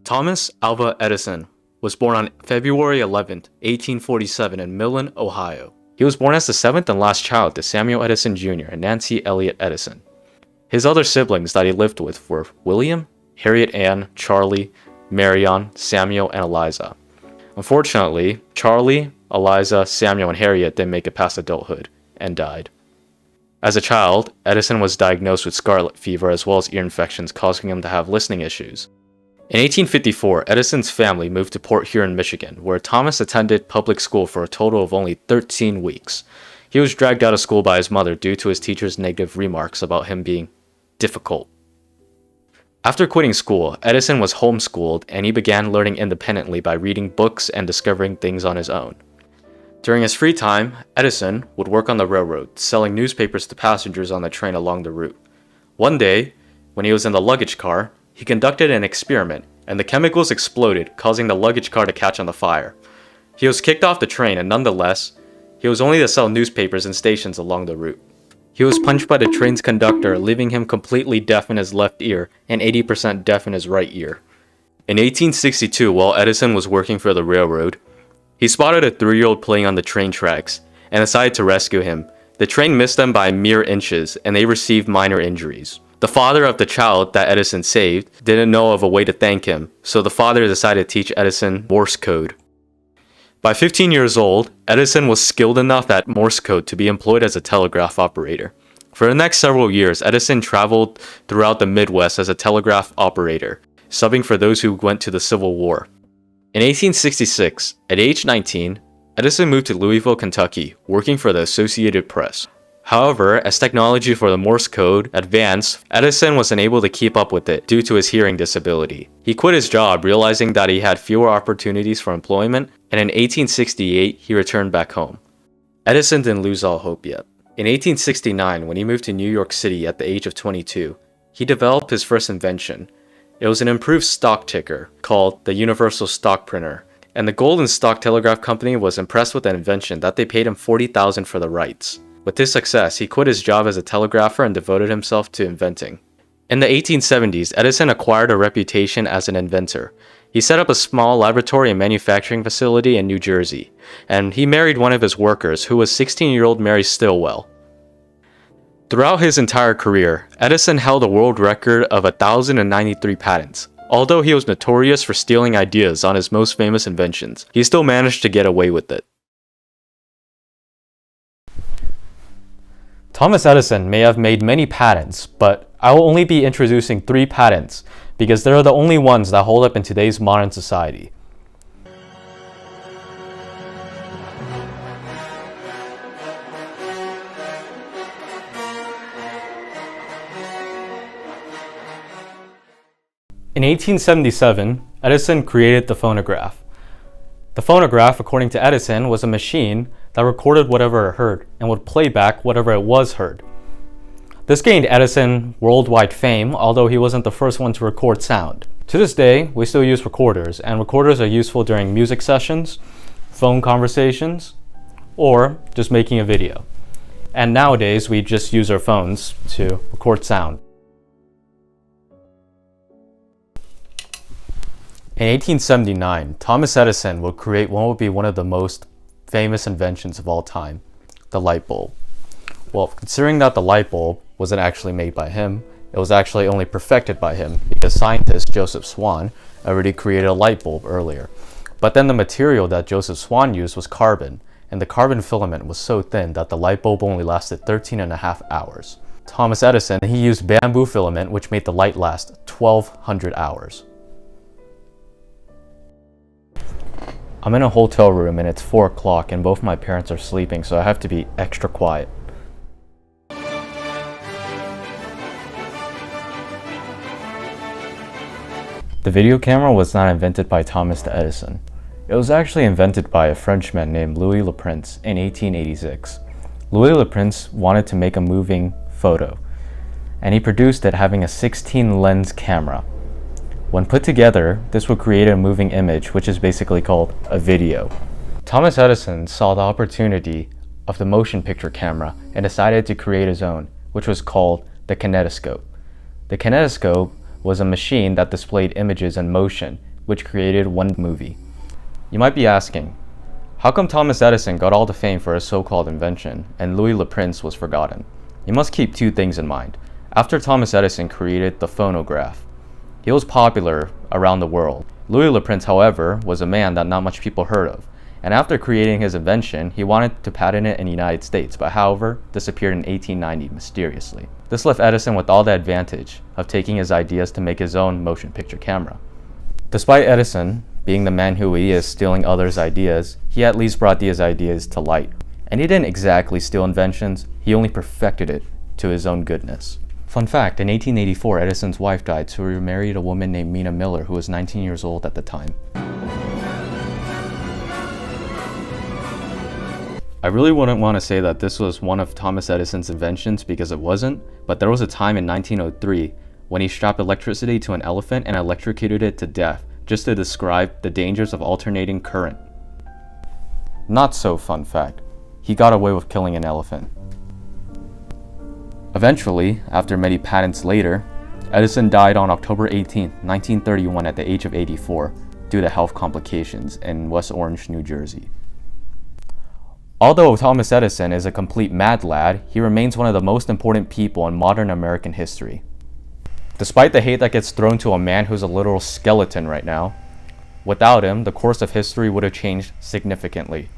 Thomas Alva Edison was born on February 11, 1847 in Millen, Ohio. He was born as the seventh and last child to Samuel Edison Jr. and Nancy Elliott Edison. His other siblings that he lived with were William, Harriet Ann, Charlie, Marion, Samuel, and Eliza. Unfortunately, Charlie, Eliza, Samuel, and Harriet didn't make it past adulthood and died. As a child, Edison was diagnosed with scarlet fever as well as ear infections, causing him to have listening issues. In 1854, Edison's family moved to Port Huron, Michigan, where Thomas attended public school for a total of only 13 weeks. He was dragged out of school by his mother due to his teacher's negative remarks about him being difficult. After quitting school, Edison was homeschooled and he began learning independently by reading books and discovering things on his own. During his free time, Edison would work on the railroad, selling newspapers to passengers on the train along the route. One day, when he was in the luggage car, he conducted an experiment, and the chemicals exploded, causing the luggage car to catch on the fire. He was kicked off the train, and nonetheless, he was only to sell newspapers in stations along the route. He was punched by the train's conductor, leaving him completely deaf in his left ear and 80% deaf in his right ear. In 1862, while Edison was working for the railroad, he spotted a 3-year-old playing on the train tracks and decided to rescue him. The train missed them by mere inches, and they received minor injuries. The father of the child that Edison saved didn't know of a way to thank him, so the father decided to teach Edison Morse code. By 15 years old, Edison was skilled enough at Morse code to be employed as a telegraph operator. For the next several years, Edison traveled throughout the Midwest as a telegraph operator, subbing for those who went to the Civil War. In 1866, at age 19, Edison moved to Louisville, Kentucky, working for the Associated Press. However, as technology for the Morse code advanced, Edison was unable to keep up with it due to his hearing disability. He quit his job, realizing that he had fewer opportunities for employment, and in 1868, he returned back home. Edison didn't lose all hope yet. In 1869, when he moved to New York City at the age of 22, he developed his first invention. It was an improved stock ticker called the Universal Stock Printer, and the Gold and Stock Telegraph Company was impressed with the invention that they paid him $40,000 for the rights. With this success, he quit his job as a telegrapher and devoted himself to inventing. In the 1870s, Edison acquired a reputation as an inventor. He set up a small laboratory and manufacturing facility in New Jersey, and he married one of his workers, who was 16-year-old Mary Stilwell. Throughout his entire career, Edison held a world record of 1,093 patents. Although he was notorious for stealing ideas on his most famous inventions, he still managed to get away with it. Thomas Edison may have made many patents, but I will only be introducing 3 patents because they are the only ones that hold up in today's modern society. In 1877, Edison created the phonograph. The phonograph, according to Edison, was a machine that recorded whatever it heard and would play back whatever it was heard. This gained Edison worldwide fame, although he wasn't the first one to record sound. To this day, we still use recorders, and recorders are useful during music sessions, phone conversations, or just making a video. And nowadays, we just use our phones to record sound. In 1879, Thomas Edison would create what would be one of the most famous inventions of all time, the light bulb. Well, considering that the light bulb wasn't actually made by him, it was actually only perfected by him because scientist Joseph Swan already created a light bulb earlier. But then the material that Joseph Swan used was carbon, and the carbon filament was so thin that the light bulb only lasted 13.5 hours. Thomas Edison, he used bamboo filament, which made the light last 1,200 hours. I'm in a hotel room and it's 4 o'clock and both my parents are sleeping, so I have to be extra quiet. The video camera was not invented by Thomas Edison. It was actually invented by a Frenchman named Louis Le Prince in 1886. Louis Le Prince wanted to make a moving photo, and he produced it having a 16-lens camera. When put together, this would create a moving image, which is basically called a video. Thomas Edison saw the opportunity of the motion picture camera and decided to create his own, which was called the kinetoscope. The kinetoscope was a machine that displayed images in motion, which created one movie. You might be asking, how come Thomas Edison got all the fame for his so-called invention and Louis Le Prince was forgotten? You must keep two things in mind. After Thomas Edison created the phonograph, he was popular around the world. Louis Le Prince, however, was a man that not much people heard of. And after creating his invention, he wanted to patent it in the United States, but however, disappeared in 1890 mysteriously. This left Edison with all the advantage of taking his ideas to make his own motion picture camera. Despite Edison being the man who he is stealing others' ideas, he at least brought these ideas to light. And he didn't exactly steal inventions, he only perfected it to his own goodness. Fun fact, in 1884, Edison's wife died, so he married a woman named Mina Miller, who was 19 years old at the time. I really wouldn't want to say that this was one of Thomas Edison's inventions because it wasn't, but there was a time in 1903 when he strapped electricity to an elephant and electrocuted it to death just to describe the dangers of alternating current. Not so fun fact, he got away with killing an elephant. Eventually, after many patents later, Edison died on October 18, 1931 at the age of 84 due to health complications in West Orange, New Jersey. Although Thomas Edison is a complete mad lad, he remains one of the most important people in modern American history. Despite the hate that gets thrown to a man who's a literal skeleton right now, without him, the course of history would have changed significantly.